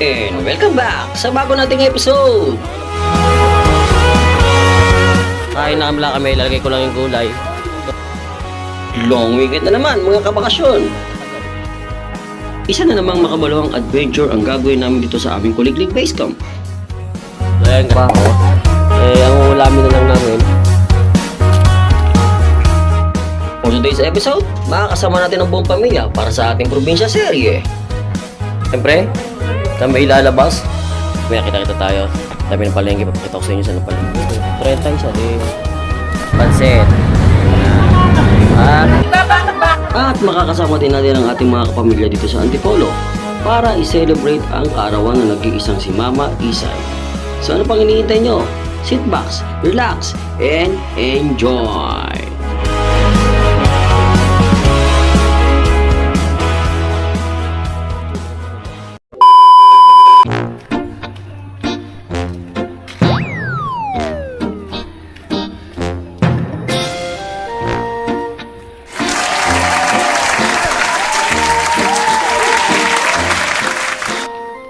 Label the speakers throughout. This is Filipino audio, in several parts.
Speaker 1: And welcome back sa bago nating episode. Kain na kami, ilalagay ko lang yung gulay. Long weekend na naman mga kabakasyon. Isa na namang makabalawang adventure ang gagawin namin dito sa aming Kuliglig Base Camp. Ayan ka ako. Ang ulamin na lang namin. For today's episode, makakasama natin ang buong pamilya para sa ating probinsya serye. Siyempre, kami ilalabas. Kaya kita tayo. Dami ng palengke, papakita ko sa inyo sa palengke. 30 isa din. Pansit. At makakasama din natin ang ating mga kapamilya dito sa Antipolo para i-celebrate ang kaarawan ng nag-iisang si Mama Isay. So ano pang hinihintay nyo? Sit back, relax, and enjoy!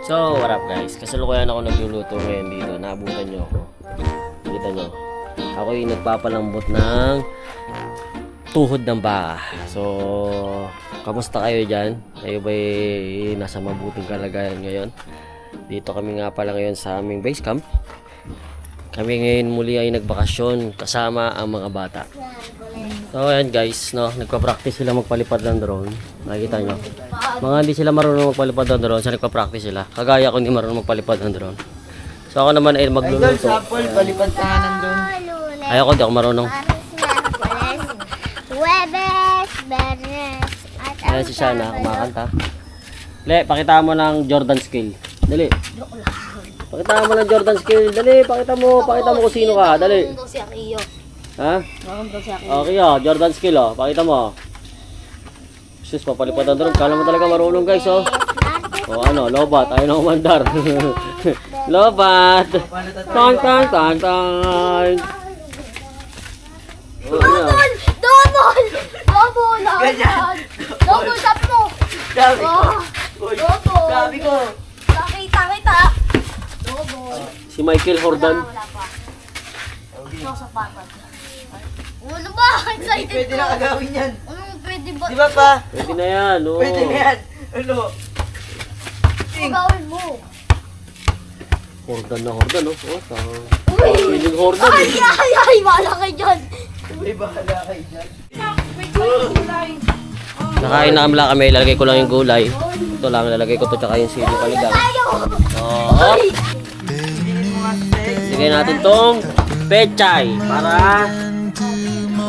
Speaker 1: So, what up guys? Kasalukuyan ako nagluluto ngayon dito. Naabutan nyo ako. Kita nyo. Ako yung nagpapalambot ng tuhod ng baka. So, kamusta kayo dyan? Kayo ba'y nasa mabuting kalagayan ngayon? Dito kami nga pala ngayon sa aming base camp. Kami ngayon muli ay nagbakasyon kasama ang mga bata. So ayan guys, no, nagpa-practice sila magpalipad ng drone. Nakikita nyo. Mga hindi sila marunong magpalipad ng drone, so nagpa-practice sila. Kagaya ko hindi marunong magpalipad ng drone. So ako naman ay magluluto.
Speaker 2: Idol, sapol, palipad ka ng drone.
Speaker 1: Ayoko, di ako marunong. Ayan si Shana, kumakanta. Le, pakita mo ng Jordan skill. Dali. Pakita mo ng Jordan skill. Dali, pakita mo kung sino ka. Dali. Ha? Okay Jordan skill pakita mo. Sus, papalipad ang drone. Kala mo talaga marunong guys ano, lobat, ayaw na umandar. Lobat. Tang.
Speaker 3: Double tap mo.
Speaker 2: Sabi ko.
Speaker 3: Kita. Double.
Speaker 1: Si Michael Jordan.
Speaker 3: Ano ba? Excited
Speaker 2: Pwede na agawin yan.
Speaker 3: Pwede ba?
Speaker 2: Di ba pa?
Speaker 1: Pwede na yan, oo.
Speaker 2: Pwede na yan. Ano?
Speaker 3: Gawin mo.
Speaker 1: Jordan na. Feeling Jordan.
Speaker 3: Ay, wala kayo dyan.
Speaker 2: May bahala kayo dyan.
Speaker 1: Nakain na kami, ilalagay ko lang yung gulay. Ito lang, ilalagay ko to tsaka yung sili paligang. Oo. Sige natin tong pechay para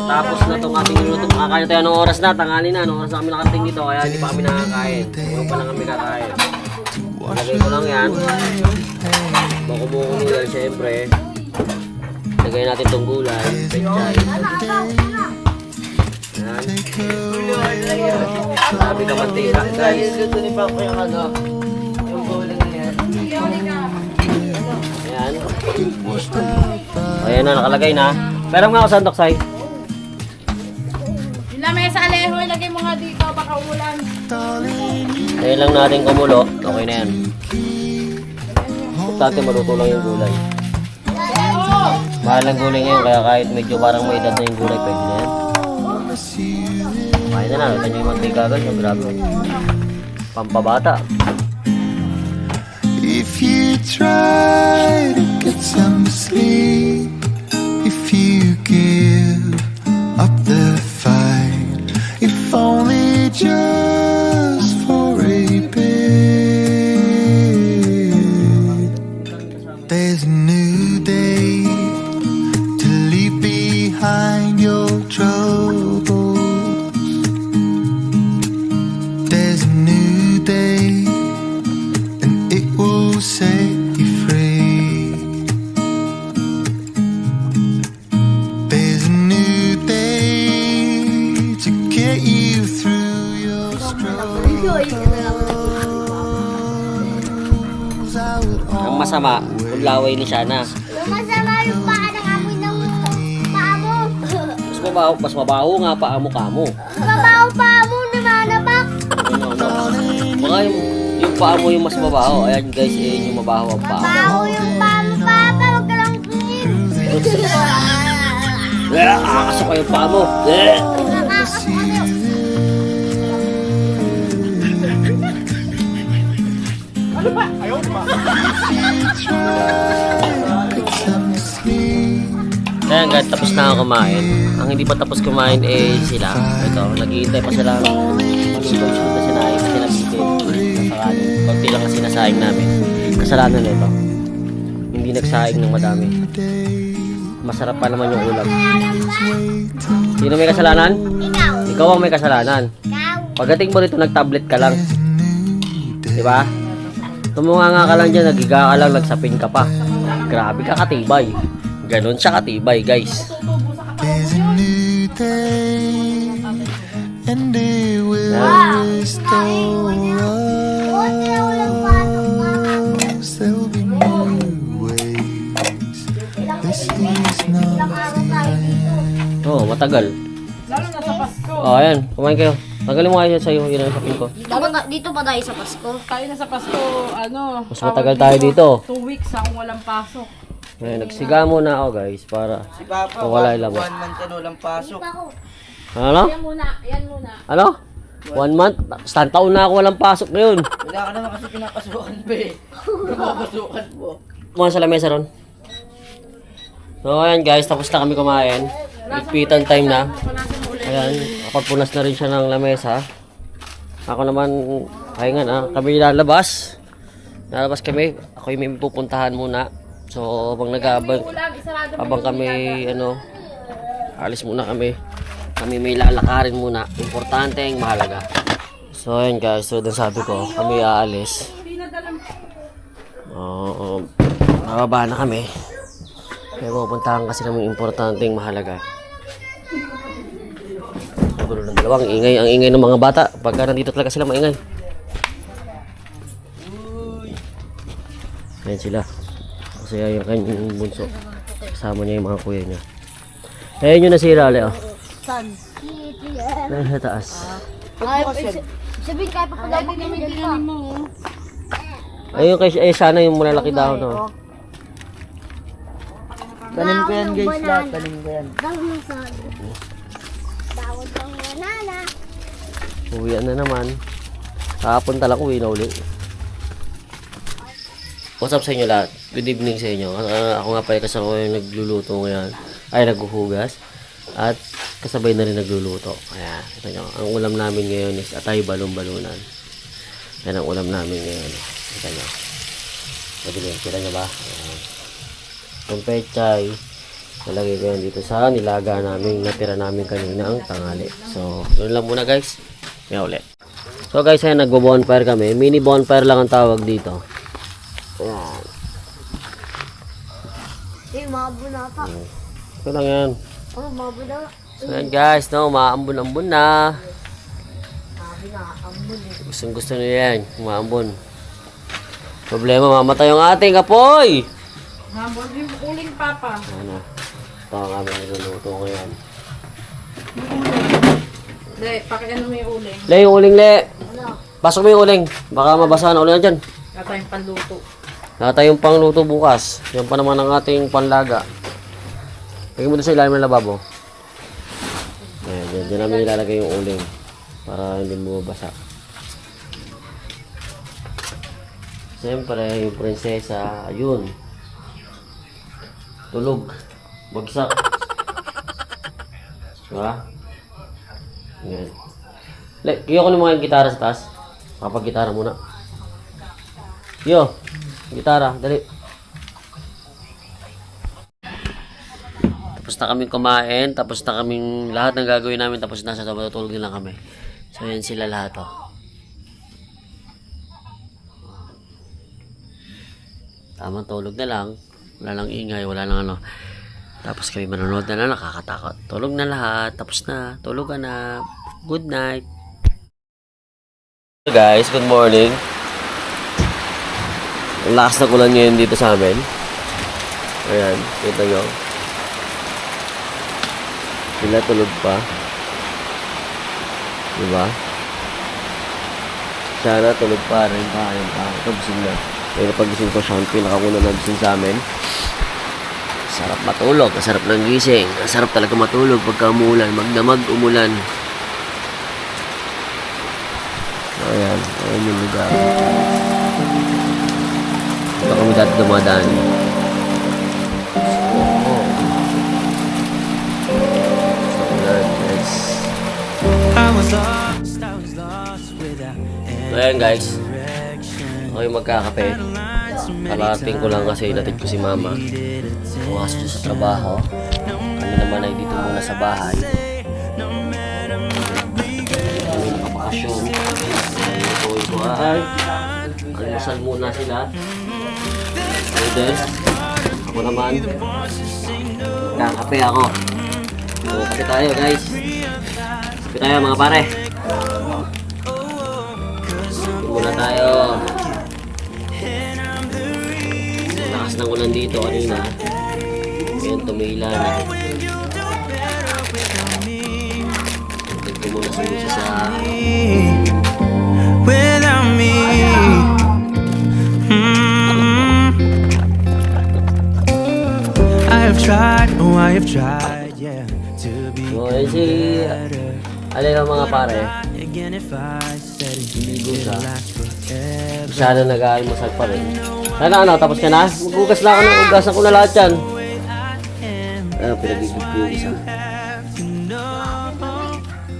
Speaker 1: tapos na itong ating niluto. Makakain tayo anong oras na, tanghali na. Anong oras na kami nakating dito, kaya hindi pa kami nakakain. Ngayon pa lang kami kakain. Lagay ko lang yan. Buko-buko nila, syempre. Lagay natin itong gulay, pechay. Yan. Sabi ka mantika.
Speaker 2: Guys, gusto ni Papa yung yung bowling na yan.
Speaker 1: Ayan. Ayan na, nakalagay na. Pero nga ako sandok, Sai.
Speaker 3: Ilamay sa aleho, ilagay mo nga dito, baka ulan.
Speaker 1: Ayan lang natin kumulo. Okay na yan. Importante maluto lang yung gulay. Mahal ang gulay ngayon, kaya kahit medyo parang may edad na yung gulay, pwede na yan. Kaya na, nakita nyo yung mantika agad. Grabe. Pampabata.
Speaker 4: If you try to get some sleep, if you give up the fight, if only just for a bit, there's a new day to leave behind your troubles. There's a new day and it will set you free. There's a new day to get you through your struggles.
Speaker 1: Ang masama, ulaway ni Shana.
Speaker 3: Yung masama yung paa ng amoy ng paa mo.
Speaker 1: Mas mabaho nga paa mo kamo.
Speaker 3: Mabaho paa mo, namanabak.
Speaker 1: Baka yung yung paa mo yung mas mabaho. Ayan guys, ayan yung mabaho ang paa.
Speaker 3: Baho yung paa mo, Papa. Huwag ka lang
Speaker 1: Akasok ko yung paa mo.
Speaker 3: nakakasok ano.
Speaker 1: Ayan guys, tapos na ako kumain. Ang hindi pa tapos kumain eh sila. Ito, naghihintay pa sila. Maluto na sinain kasi nabitin. Nasakanin. Konti lang kasi nasaing namin. Kasalanan nito. Hindi nagsaing ng madami. Masarap pa naman yung ulam. Sino may kasalanan?
Speaker 3: Ikaw.
Speaker 1: Ikaw ang may kasalanan.
Speaker 3: Ikaw.
Speaker 1: Pagdating mo rito, nag-tablet ka lang. Diba? Tumunga ka lang dyan, nagiga ka lang, nagsapin ka pa. Grabe ka katibay. Ganon siya katibay, guys.
Speaker 4: There's a new day, and it will restore us. There'll be new ways. This is not the end.
Speaker 1: Oo, matagal.
Speaker 5: Lalo na sa Pasko.
Speaker 1: Oh, ayan. Kumain kayo. Tagalin mo kayo sa'yo. Yun ang sapin ko.
Speaker 3: Dito ba tayo sa Pasko?
Speaker 5: Tayo na sa Pasko, ano.
Speaker 1: Mas matagal tayo dito.
Speaker 5: 2 weeks akong walang pasok.
Speaker 1: Ayan, nagsiga muna ako, guys. Para
Speaker 2: Si Papa,
Speaker 1: kung wala ilabas.
Speaker 2: 1 month ka walang pasok.
Speaker 1: Ano?
Speaker 5: Yan muna, yan muna.
Speaker 1: Ano? 1 month? Saan taon na ako walang pasok ngayon?
Speaker 2: Wala ka naman kasi pinapasukan ba eh. Pinapasukan mo.
Speaker 1: Mga sa lamesa ron. So, ayan guys. Tapos na kami kumain. Ipitan time na. Ayan. Kapagpunas na rin siya ng lamesa. Ako naman, pahinga na. Kami lalabas. Lalabas kami. Ako yung may pupuntahan muna. So, habang kami, alis muna kami. Kami may lalakarin muna. Importante yung mahalaga. So, ayan guys. So, dun sabi ko, kami aalis. Nababa na kami. Kaya pupuntahan kasi kami importante yung mahalaga. Gulo ng dalawang ingay. Ang ingay ng mga bata. Pagka nandito talaga sila maingay. Ayan sila. Kasi yung kanyang bunso. Kasama niya yung mga kuya niya. Ayan yung nasira ulit, oh.
Speaker 3: Saan?
Speaker 1: Ayan sa taas.
Speaker 3: Sabihin kaya pa pala mo.
Speaker 1: Ayun kay sana yung malalaki dahon, oh.
Speaker 2: Tanim ko yan guys, lahat. Tanim ko yan.
Speaker 3: Dawod ng banana.
Speaker 1: Uwian na naman. Kahapon talang uwi na uli. What's up sa inyo lahat? Good evening sa inyo. Ako nga pala kasama ko yung nagluluto ngayon. Ay, naghuhugas. At kasabay na rin nagluluto. Ayan, kita nyo. Ang ulam namin ngayon is atay balon-balunan. Yan ang ulam namin ngayon. Kita nyo. Madilim. Kita nyo ba? Ayan. Yung pechay. Nalagay ko yan dito sa nilaga namin. Natira namin kanina ang tangali. So, yun lang muna guys. Yan ulit. So guys, ayan, nagbo-bonfire kami. Mini bonfire lang ang tawag dito. Ayan.
Speaker 3: Mabo na pa.
Speaker 1: Ito lang yan.
Speaker 3: Oh, mabo na.
Speaker 1: So yan guys, no, maambon-ambon na. Gustong gusto nyo yan, maambon. Problema, mamatay yung ating apoy!
Speaker 5: Hambol yung uling papa.
Speaker 1: Ano, ito ang aming niluluto ngayon.
Speaker 5: Hindi, pakiano mo yung uling.
Speaker 1: Le, yung uling, le! Pasok mo yung uling, baka mabasa na uling dyan.
Speaker 5: Kata yung panluto.
Speaker 1: Nakata yung pangluto bukas. Yan pa naman ang ating panlaga. Lagyan mo doon sa ilalim ng lababo. Ayan, dyan namin ilalagay yung uling. Para hindi mo mabasa. Siyempre, yung prinsesa, ayun. Tulog. Bagsak. Diba? Ayan. Kiyo ko naman yung gitara sa taas. Kapag-gitara muna. Yo, gitara, dali. Tapos na kaming kumain, tapos na kaming lahat ng gagawin namin, tapos nasa sa matutulog din lang kami. So yan sila lahat, oh. Tamang tulog na lang. Wala lang ingay, wala lang ano. Tapos kami manonood na lang, nakakatakot. Tulog na lahat, tapos na, tulog na. Good night. Hello guys, good morning. Ang lakas na kulan ngayon dito sa amin. Ayan, kita nyo. Sila tulog pa. Diba? Sana tulog pa rin pa. Ayun pa. Ito, gising na. Pero pag-gising ko, siya ang pinakauna na gising sa amin. Sarap matulog. Masarap ng gising. Masarap talaga matulog pagka umulan. Magdamag, umulan. So, ayan. Ayan yung lugar. Ito kami dati dumadaan. So ayan guys, ako yung magkakape. Karating ko lang kasi natid ko si mama. Pumasok siya sa trabaho. Kami naman ay dito muna sa bahay. Kami nakapakasyon. Ito ko ay almusal muna sila. And then, ako naman kakape ako. So kape tayo guys. Kape tayo mga pare. Muna tayo. Lakas ng ulan dito kanina. Ngayon tumila na. Tignan muna siya sa
Speaker 6: without me. I have tried, yeah, to be
Speaker 1: so, si alin ang mga pare.
Speaker 6: again if I said it
Speaker 1: Ligo siya.
Speaker 6: last forever.
Speaker 1: Masyado nag-aalmusal pa rin. Sana ano, tapos ka na? Maghugas na ako ng ugasan ko na lahat yan. Ayun, pinagigib ko yung isa.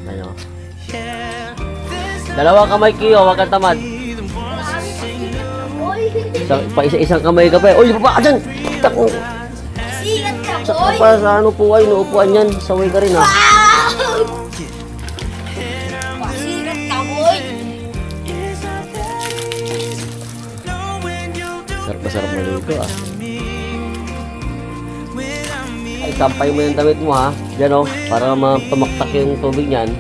Speaker 1: Ano? Dalawang kamay Kiyo, wag kang tamad. Isang kamay ka pa eh. Uy, baba ka dyan! Tako!
Speaker 3: Sigat ka,
Speaker 1: Saka
Speaker 3: boy!
Speaker 1: pa sa ano po ay, inuupuan yan. Saway ka rin ha.
Speaker 3: Sigat ka, boy!
Speaker 1: Sarap maligo ah. Ay, sampay mo yung damit mo ha. Diyan o, para mapamaktak yung tubig niyan.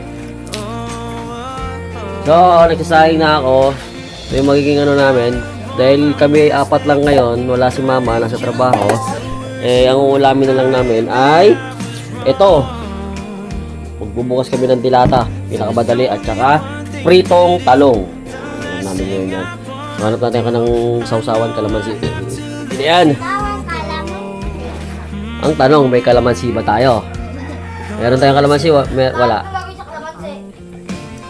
Speaker 1: So, nagsasayang na ako. Ito yung magiging ano namin. Dahil kami apat lang ngayon, wala si mama, nasa trabaho. Eh, ang uulamin na lang namin ay ito. Magbubukas kami ng dilata, pinakabadali, at saka pritong talong. Ayan namin yun yan. Hanap natin ka ng sausawan, kalamansi. Yan. Ang tanong, may kalamansi ba tayo? Meron tayong kalamansi? Wala.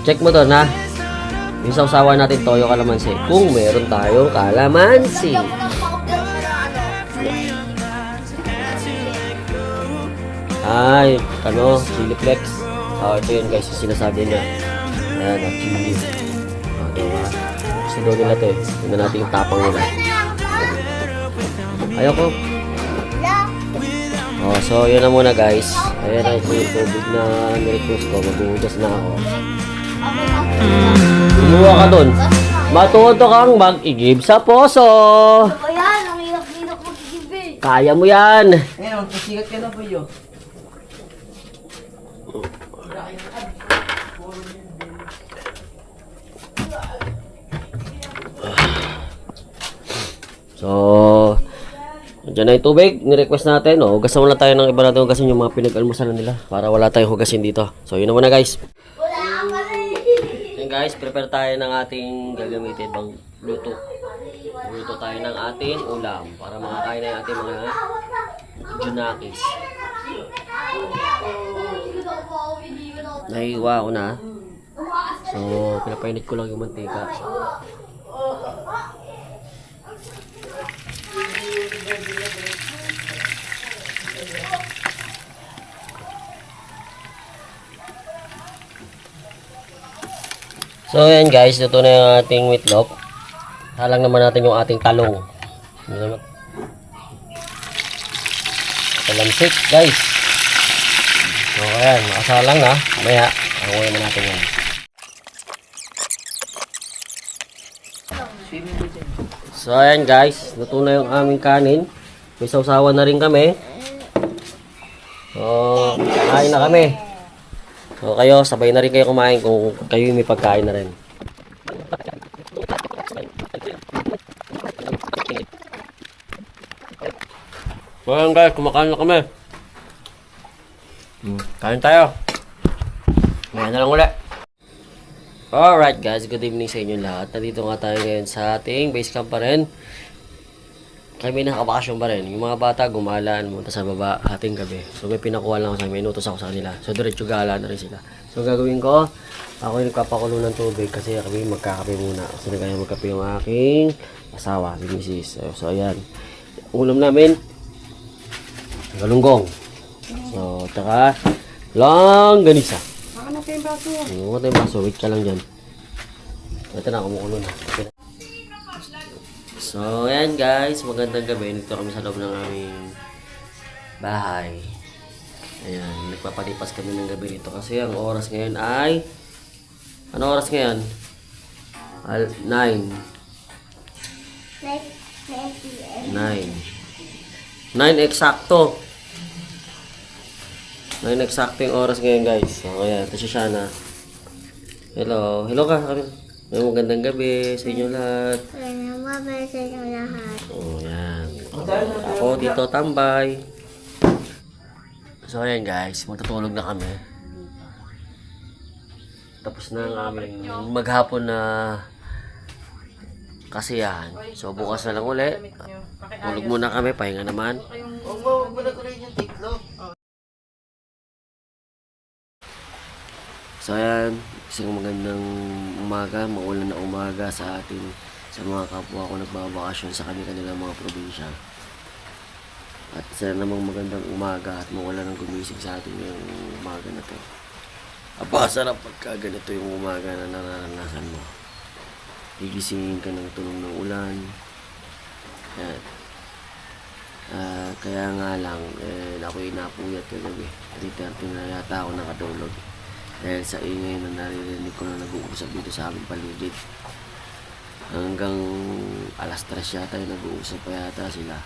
Speaker 1: Check mo to na. Yung sausawan natin toyo kalamansi. Kung meron tayong kalamansi. Ay, ano, chili flex. Ito yun guys, yung sinasabi niya. Ayan, chili. Diba? Gusto daw nila ito eh. Tingnan natin yung tapang nila. Ayoko. So yun na muna guys. Ayan na ito yung tubig na nirequest ko. Maghuhugas na ako. Kumuha ka dun. Matuto kang mag-igib sa poso.
Speaker 3: Ano yan? Ang hirap-hirap mag-igib.
Speaker 1: Kaya mo yan.
Speaker 2: Ngayon, pasigat ka na po yun.
Speaker 1: So, dyan na yung tubig. Nirequest natin. Hugasan muna tayo ng iba natin hugasin yung mga pinag-almusalan nila. Para wala tayong hugasin dito. So, yun na muna guys.
Speaker 3: Wala ka rin.
Speaker 1: Then guys, prepare tayo ng ating gagamitin pang luto. Luto tayo ng ating ulam para makakain na yung ating mga junakis. Nahiwa ko na. So, pinapainit ko lang yung mantika. So ayan guys, ito na yung ating meatloaf. Halang naman natin yung ating talong. Talamsik guys. So ayan, makasalang na. Maya, hanguin na natin yan. So ayan guys, luto na yung aming kanin. May sausawan na rin kami. So, kain na kami. So kayo, sabay na rin kayo kumain kung kayo may pagkain na rin. So ayan guys, kumakain na kami. Kain tayo. Ngayon na lang ulit. Alright guys, good evening sa inyo lahat. Nandito nga tayo ngayon sa ating base camp pa rin. Kami nakabakasyon pa rin. Yung mga bata gumalaan muna sa baba ating gabi. So may pinakuha lang ako sa may inutos ako sa kanila. So diretso gala na rin sila. So gagawin ko, ako yung nagpapakulo ng tubig kasi kami magkakape muna. Kasi nagkaya magkape yung aking asawa, si Mrs. So ayan. Ulam namin, galunggong. So, tsaka langganisa.
Speaker 5: Baka na yung baso.
Speaker 1: Ano tayong baso? Wait ka lang dyan. Ito na, kumukulo na. Okay na. So, ayan guys. Magandang gabi. Nito kami sa loob ng aming bahay. Ayan. Nagpapalipas kami ng gabi dito. Kasi ang oras ngayon ay... Ano oras ngayon? 9. 9 eksakto. 9 eksakto yung oras ngayon guys. So, ayan. Ito si Shana. Hello. Hello ka. Magandang gabi sa inyo lahat. Oh, yan. Ako dito tambay. So, ayan guys. Magtutulog na kami. Tapos na ang aming maghapon na kasiyahan. So, bukas na lang uli. Tulog muna kami. Pahinga naman.
Speaker 2: Huwag mo na kunin yung tiklo.
Speaker 1: So, ayan. Isang magandang umaga. Maulan na umaga sa atin. Sa mga kapwa ko nagbabakasyon sa kanilang mga probinsya. At isa namang magandang umaga at mawala ng gumising sa atin yung umaga na to. Napakasarap pagka ganito yung umaga na nararanasan mo. Gigisingin ka ng tunog ng ulan. Yan. Kaya nga lang, ako'y napuyat kagabi. 3:30 na yata ako nakatulog. Dahil sa ingay na naririnig ko na nag-uusap dito sa aming paligid. Hanggang alas 3 yata yung nag-uusap pa yata sila.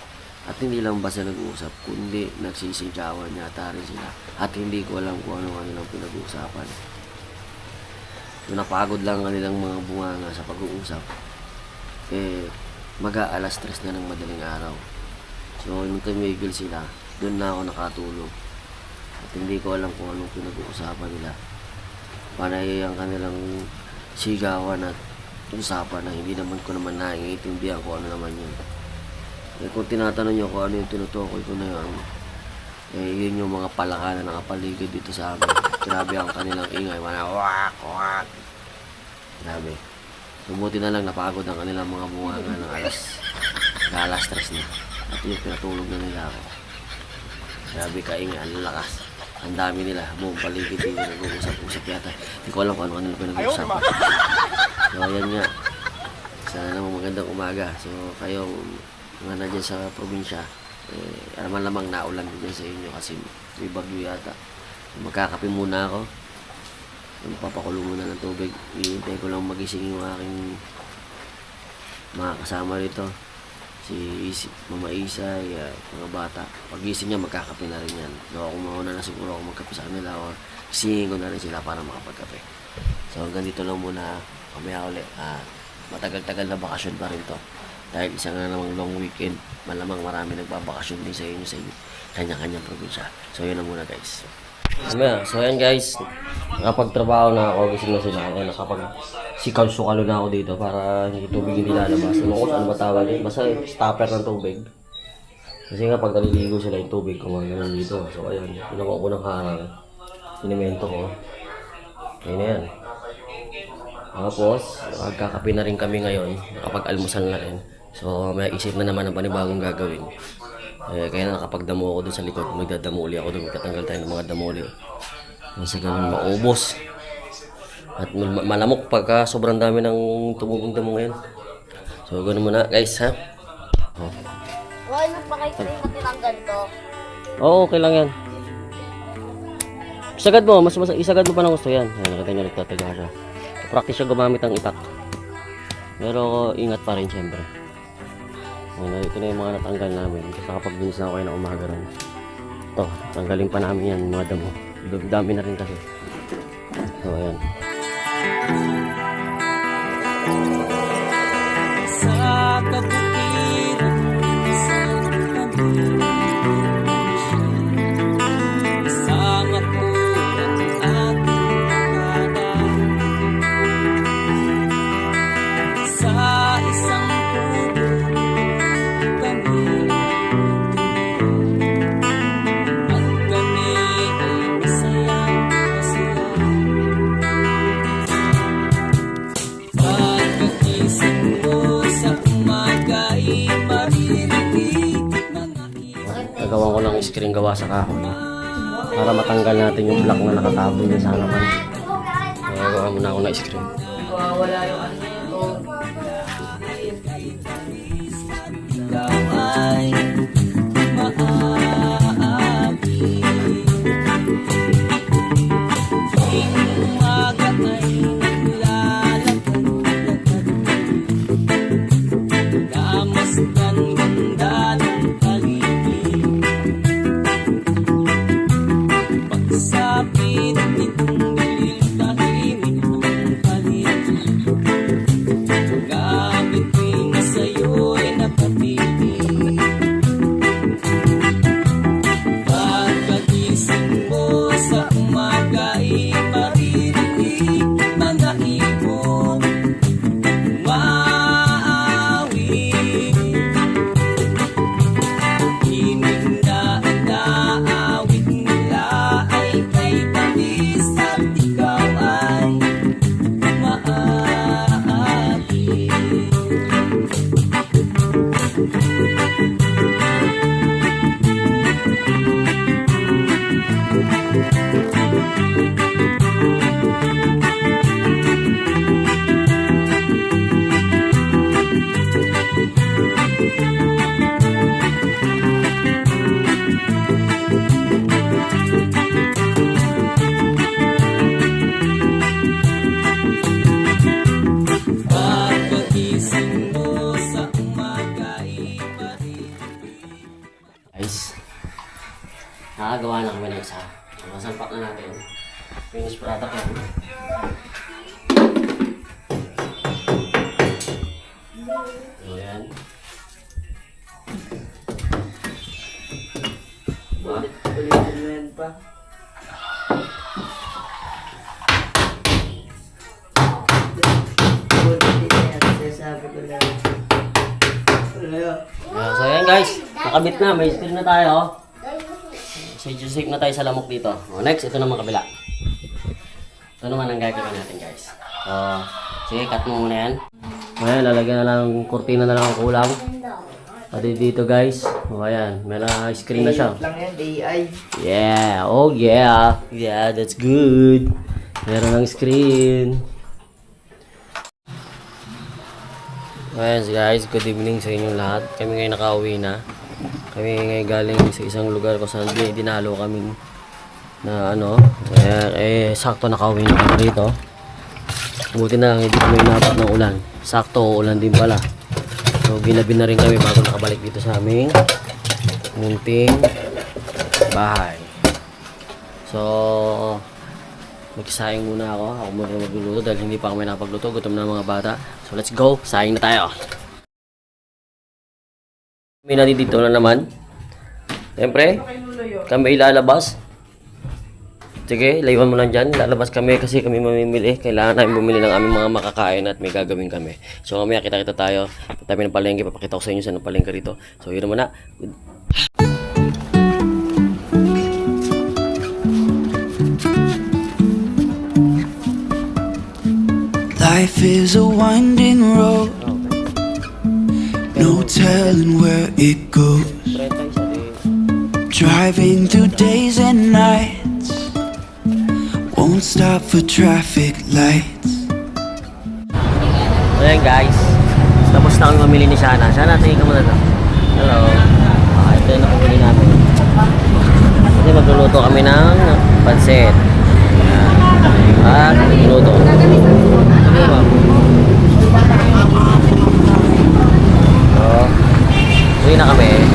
Speaker 1: At hindi lang ba sila nag-uusap, kundi nagsisigawan yata rin sila. At hindi ko alam kung ano kanilang pinag-uusapan. So, napagod lang kanilang mga bunganga sa pag-uusap. Mag-aalas 3 na ng madaling araw. So, nung tumigil sila, doon na ako nakatulog. At hindi ko alam kung anong pinag-uusapan nila. Panay ang kanilang sigawan at usapan na hindi naman ko naman naiintindihan kung ano naman yun. Kung tinatanong nyo kung ano yung tinutukoy ko na yun, yun yung mga palaka na nakapaligid dito sa amin. Grabe ang kanilang ingay, mga wak, wak. Grabe. Sumuti na lang napagod ang kanilang mga bunganga ng alas 3 na. At yung pinatulog na nila ako. Grabe kaingay, ang lakas. Ang dami nila, buong paligid dito, nag-uusap-usap yata. Hindi ko alam kung ano nila pinag-uusapan. So, ayan nga. Sana namang magandang umaga. So, kayong mga nandiyan sa probinsya, alam-alamang naulan din sa inyo kasi may bagyo yata. So, magkakape muna ako. Papakulo muna ng tubig. Iintay ko lang magising yung aking mga kasama rito. Si Mama Isa, mga bata. Pagising niya, magkakape na rin yan. So, ako mauna na siguro ako magkape sa kanila or singin ko na rin sila para makapagkape. So, hanggang dito lang muna. Kamaya ulit. Matagal-tagal na bakasyon pa rin to. Dahil isang na namang long weekend, malamang marami nagbabakasyon din sa inyo sa kanya-kanyang probinsya. So, yun na muna guys. So, ayan guys. Nakapagtrabaho na ako. Gising na sila. Ayan, sikaw-sukalo na ako dito para hindi tubig hindi lalabas. Ano ba tawag yun? Basta stopper ng tubig. Kasi nga pag naliligo sila yung tubig, kumagano'n dito. So, ayan. Pinakuha ko ng harang. Sinimento ko. Ayan na yan. Tapos, magkakape na rin kami ngayon. Nakapag-almusal na rin. So, may isip na naman ang panibagong gagawin. Kaya nakapagdamo ako doon sa likod. Magdadamo uli ako doon. Magkatanggal tayo ng mga damo uli. Sa ganun, maubos. At malamok pagka sobrang dami ng tumubong damo ngayon. So, ganun muna guys, ha? Oh.
Speaker 3: Hoy, nagpakita rin natin ang ganito.
Speaker 1: Oo, okay lang yan. Isagad mo, isagad mo pa ng gusto yan. Ayan, nakita nyo, nagtataga siya. Practice siya gumamit ang itak. Pero ingat pa rin siyempre. Ayan, ito na yung mga natanggal namin. Kasi nakapag-binis na ako kayo na umaga rin. Ito, tanggalin pa namin yan, mga damo. Dami na rin kasi. So, ayan.
Speaker 6: Sa kabutiran, isang pamilya. Isang at
Speaker 1: gawa sa kahoy. Para matanggal natin yung block na nakatago dyan sa harapan. Gagawa muna ako ng screen.
Speaker 2: Wala yung ano ito.
Speaker 6: Ikaw ay maaari. Tuwing umaga ay naglalakad-lakad. Namasdan ganda ng paligid. Pagsapit nitong dilim tahimik ang paligid. Gamit ko'y na sa'yo'y nakatingin. Pagkagising mo sa umaga'y maririnig mga ibon umaawit. Himig na inaawit nila ay kay tamis at ikaw ay maaari. Pagkagising mo sa umaga'y maririnig.
Speaker 1: Guys, nakagawa na kami ng isa. Masampak na natin. Finish product yan. Ayan.
Speaker 2: Ulitin mo yan pa. Ulitin na yan. Sasabi ko lang. Ano yun?
Speaker 1: So ayan guys, nakabit na. May screen na tayo. Safe na tayo sa lamok dito. Next, ito naman kabila. Ito naman ang gagawin natin guys. So, sige, cut mo muna yan. Ayan, lalagyan na lang, kurtina na lang ang kulang. Pati dito guys. O ayan, may na screen na siya.
Speaker 2: Lang yan, AI.
Speaker 1: Yeah, oh yeah. Yeah, that's good. Meron ng screen. Ayan guys, good evening sa inyong lahat. Kami ngayon nakauwi na. Kami ngayon galing sa isang lugar kung saan dinalo kami na ano. Sakto nakauwi na kami rito. Buti na lang hindi kami inabot ng ulan. Sakto, ulan din pala. So ginabi na rin kami bago nakabalik dito sa aming munting bahay. So magsaing muna ako. Ako muna magluluto dahil hindi pa kami napagluto. Gutom na mga bata. So let's go. Saing na tayo. Kami na dito na naman. Siyempre, kami ilalabas. Sige, layuan mo lang dyan. Lalabas kami kasi kami mamimili. Kailangan namin bumili ng aming mga makakain at may gagawin kami. So mamaya kita-kita tayo. Tabi ng palengke. Papakita ko sa inyo saan ng palengke rito. So yun naman na.
Speaker 7: Life is a winding road, no telling where it goes. Driving through days and nights, won't stop for traffic lights.
Speaker 1: Ayan guys. Tapos na kami mamili ni Shana. Shana, tingin ka muna to. Hello. Ito yung napamili namin. Kasi magluluto kami ng pansit. At minuto. Sige ma'am. So, uwi na kami.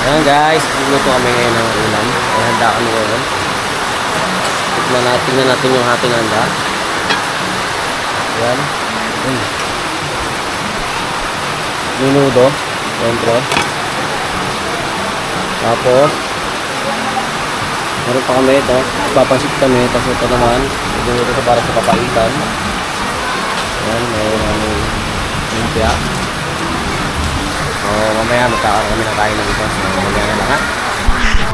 Speaker 1: Ayan guys, magluluto kami ngayon ng ulam. Ay handa kami ngayon. Tingnan natin yung ating handa. Ayan. Minudo. Siyempre. Tapos meron pa kami ito, papansit kami, tapos ito naman ito ito para sa papaitan. Ayan, mayroon namin lumpia. So mamaya magkakaroon kami ng kain na dito. So mamaya na lang ha.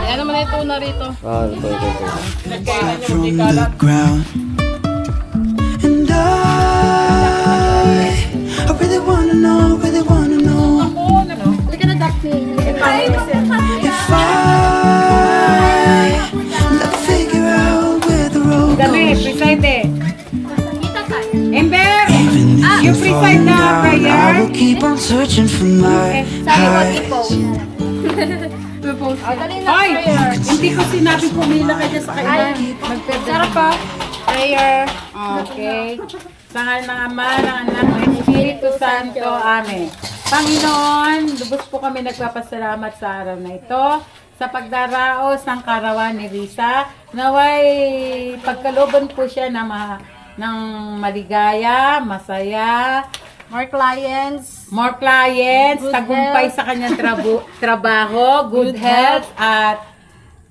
Speaker 5: Ayan naman ito na rito.
Speaker 1: Ito.
Speaker 7: From the ground, and I really wanna know If I never figure out where the road
Speaker 5: Dali,
Speaker 7: goes,
Speaker 5: preside eh. Ember!
Speaker 7: even if
Speaker 5: you
Speaker 7: you're
Speaker 5: preside
Speaker 7: falling
Speaker 5: na
Speaker 7: down,
Speaker 5: prayer.
Speaker 7: I will keep on searching for my highs.
Speaker 5: Hoy! Hindi ko sinabi pumila ka dyan sa kailan. Sarap pa. Prayer. Okay. Sa ngalan ng Ama, ng Anak, ng Espiritu Santo. Amen. Panginoon, lubos po kami nagpapasalamat sa araw na ito sa pagdaraos ng karawan ni Risa. Naway pagkalooban po siya ng maligaya, masaya,
Speaker 8: More clients.
Speaker 5: tagumpay sa kanyang trabaho, good health, at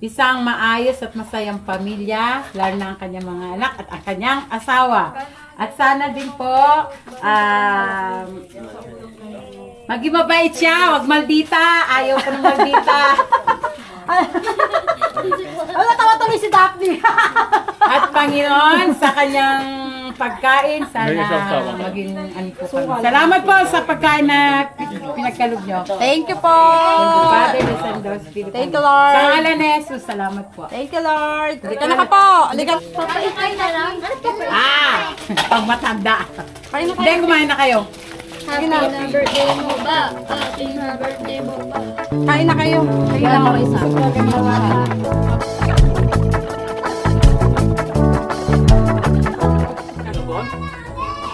Speaker 5: isang maayos at masayang pamilya, lalo na ang kanyang mga anak at ang kanyang asawa. At sana din po, maging mabait siya, wag maldita, ayaw ko ng maldita.
Speaker 8: Wala, tawa tuloy si Daphne.
Speaker 5: At Panginoon, sa kanyang pagkain, sana maging ano po kami. Salamat po sa pagkain na pinagkaloob nyo.
Speaker 8: Thank you po.
Speaker 5: Thank you, Father, the Son, the Spirit.
Speaker 8: Thank you, Lord.
Speaker 5: Sa ngalan ni Jesus, salamat po.
Speaker 8: Thank you, Lord. Halika na ka po. Halika.
Speaker 3: Papalitay na lang. Ano pa ba?
Speaker 5: Pag matanda.
Speaker 8: Kain na
Speaker 5: Hindi, kumain na kayo.
Speaker 3: Happy na birthday mo ba? Happy na birthday mo ba?
Speaker 8: Kain na kayo. Kain na ako isa.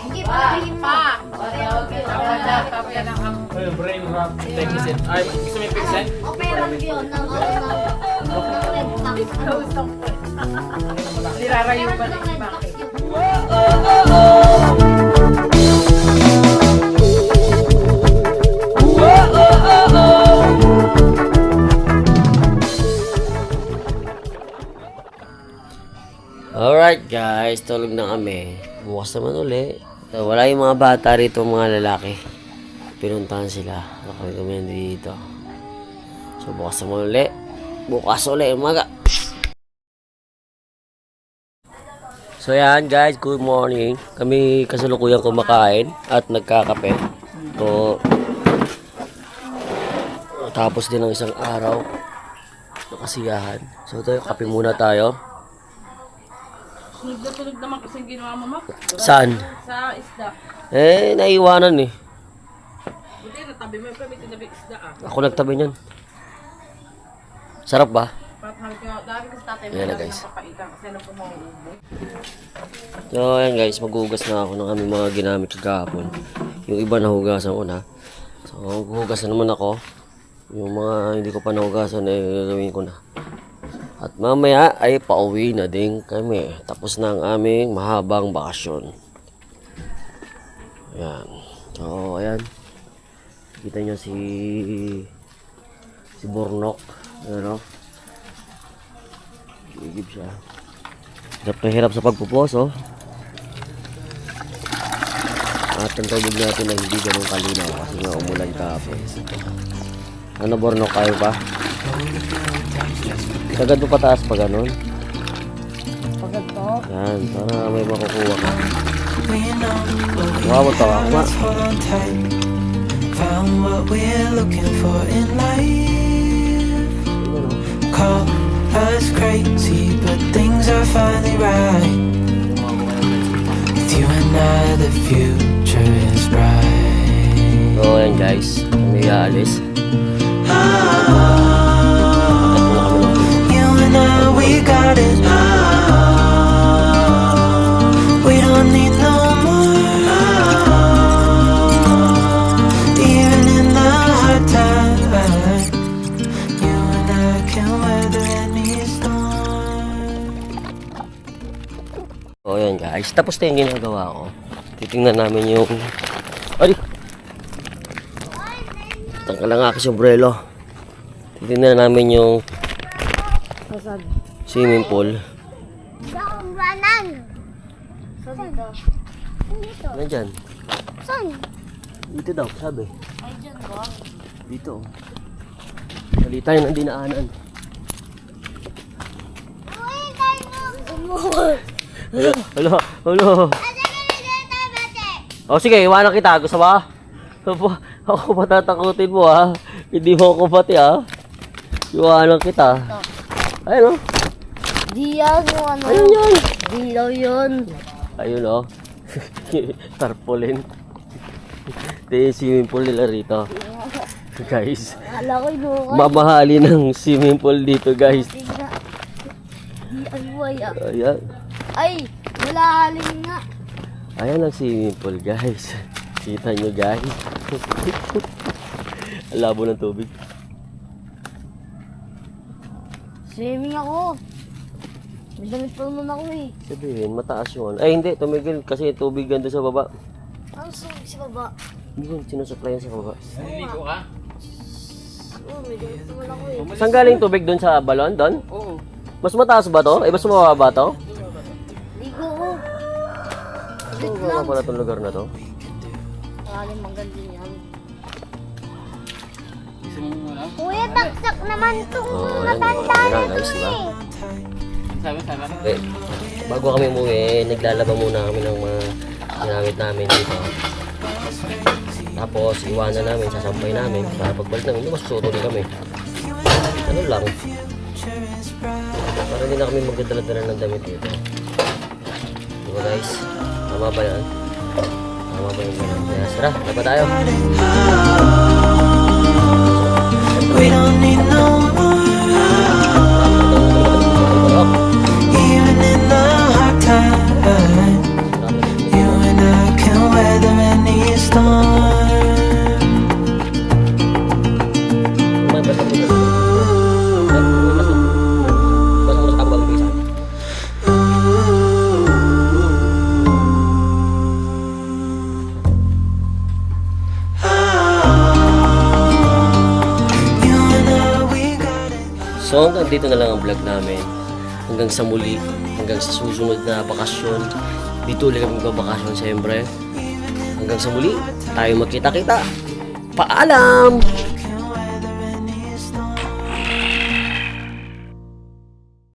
Speaker 3: Hindi pa. Hindi pa. Opera yun.
Speaker 5: Nirarayo pa na si Maki.
Speaker 1: Alright guys, tulog na kami. Bukas naman uli. Wala yung mga bata rito, mga lalaki. Pinuntahan sila. Kami dito. So bukas naman uli. Bukas uli, umaga. So yan guys, good morning. Kami kasalukuyang kumakain at nagkakape. So, tapos din ng isang araw. Nakasiyahan. So tayo, kape muna tayo.
Speaker 5: Tulog naman kasi ginawa mo, Mak.
Speaker 1: Saan?
Speaker 5: Sa isda.
Speaker 1: Naiiwanan eh.
Speaker 5: Buti, natabi mo yung pwede tinabi isda
Speaker 1: Ako nagtabi niyan. Sarap ba?
Speaker 5: Dami ko sa tatay mo
Speaker 1: Ayan na,
Speaker 5: lang
Speaker 1: guys.
Speaker 5: napapaitan kasi ano po mga ubo.
Speaker 1: So ayan guys, maghugas na ako ng aming mga ginamit kagahapon. Yung iba nahugasan ko na. So maghugas na naman ako. Yung mga hindi ko pa nahugasan gagawin ko na. At mamaya ay pauwi na din kami. Tapos na ang aming mahabang bakasyon. Ayan. So ayan. Kita nyo si Bornok. Ayan o. Igib siya. Hirap na hirap sa pagpuposo. At ang tubig natin ay hindi ganun kalinaw kasi nga umulan kahapon. Ano Bornok, kayo pa? Sagad mo pataas pa ganun?
Speaker 8: Pagod po.
Speaker 1: Yan, para may makukuha ka.
Speaker 7: We know what we
Speaker 1: Wow, tawa
Speaker 7: have,
Speaker 1: ka.
Speaker 7: let's hold on tight. Found what we're looking for in life. Call us crazy, but things are finally right. With you and I, the future is bright.
Speaker 1: So ayan guys, kami aalis.
Speaker 7: You and I, we got it. We don't need no more. Even in the hard times, you and I can weather any storm.
Speaker 1: So ayan guys, tapos na yung ginagawa ko. Titingnan namin yung... Ay! Tangka lang aking sombrero. Titingnan namin yung swimming pool.
Speaker 3: Saan ranan? Saan dito?
Speaker 1: Nandyan.
Speaker 3: Saan?
Speaker 1: Dito daw, sabi.
Speaker 3: Ay, dyan ba?
Speaker 1: Dito. Dali tayo ng dinaanan.
Speaker 3: Uy, tayo mo!
Speaker 1: Hala, hala. O sige, iwanan kita. Gusto ba? Ako patatakutin mo ha. Hindi mo ako pati iwanan kita. Ayun
Speaker 3: Di yan yung ano.
Speaker 1: Ayun yun.
Speaker 3: Di daw yun.
Speaker 1: Ayun tarpaulin. Ito yung swimming pool nila rito. Guys,
Speaker 3: Akala ko inuukan.
Speaker 1: mamahali ng swimming pool dito guys.
Speaker 3: Di ay buhay
Speaker 1: Ayan.
Speaker 3: Ay, malalim nga.
Speaker 1: Ayan ang swimming pool guys. Kita nyo guys. Ang labo ng tubig.
Speaker 3: Swimming ako. May damit pa naman ako eh.
Speaker 1: Sabihin, mataas yun. Ay hindi, tumigil kasi tubig ganda sa baba.
Speaker 3: Ang sumig sa baba.
Speaker 1: Yun, sinusupply yan sa baba.
Speaker 2: Naliligo ka?
Speaker 3: Oo, may damit naman ako eh.
Speaker 1: Saan galing tubig doon sa balon? Doon?
Speaker 2: Oo.
Speaker 1: Mas mataas ba to? Mas mababa to?
Speaker 3: Ligo ko.
Speaker 1: Saan ba pala itong lugar na to?
Speaker 3: Malalim ang ganda yan.
Speaker 2: Gusto mo muna?
Speaker 3: Kuya, taksak naman itong
Speaker 1: Oh,
Speaker 3: matanda
Speaker 1: ayan,
Speaker 3: na
Speaker 1: guys,
Speaker 3: to
Speaker 1: diba?
Speaker 3: eh.
Speaker 2: Sabi.
Speaker 1: Okay. Bago kami umuwi, naglalaba muna kami ng mga ginamit namin dito. Tapos, iwanan namin, sasampay namin. Para pagbalik namin, masusuto din kami. Ano lang. Para hindi na kami magdadala-dala ng damit dito. Diba guys? Tama ba yan? Tama ba yung gano'n? Kaya tara, laba tayo.
Speaker 7: We don't need no more. Even in the hard times, you and I can weather any storm. You and I, we got it.
Speaker 1: So hanggang dito na lang ang vlog namin. Hanggang sa muli, hanggang sa susunod na bakasyon. Dito ulit kami babakasyon siyempre. Hanggang sa muli, tayo magkita-kita. Paalam!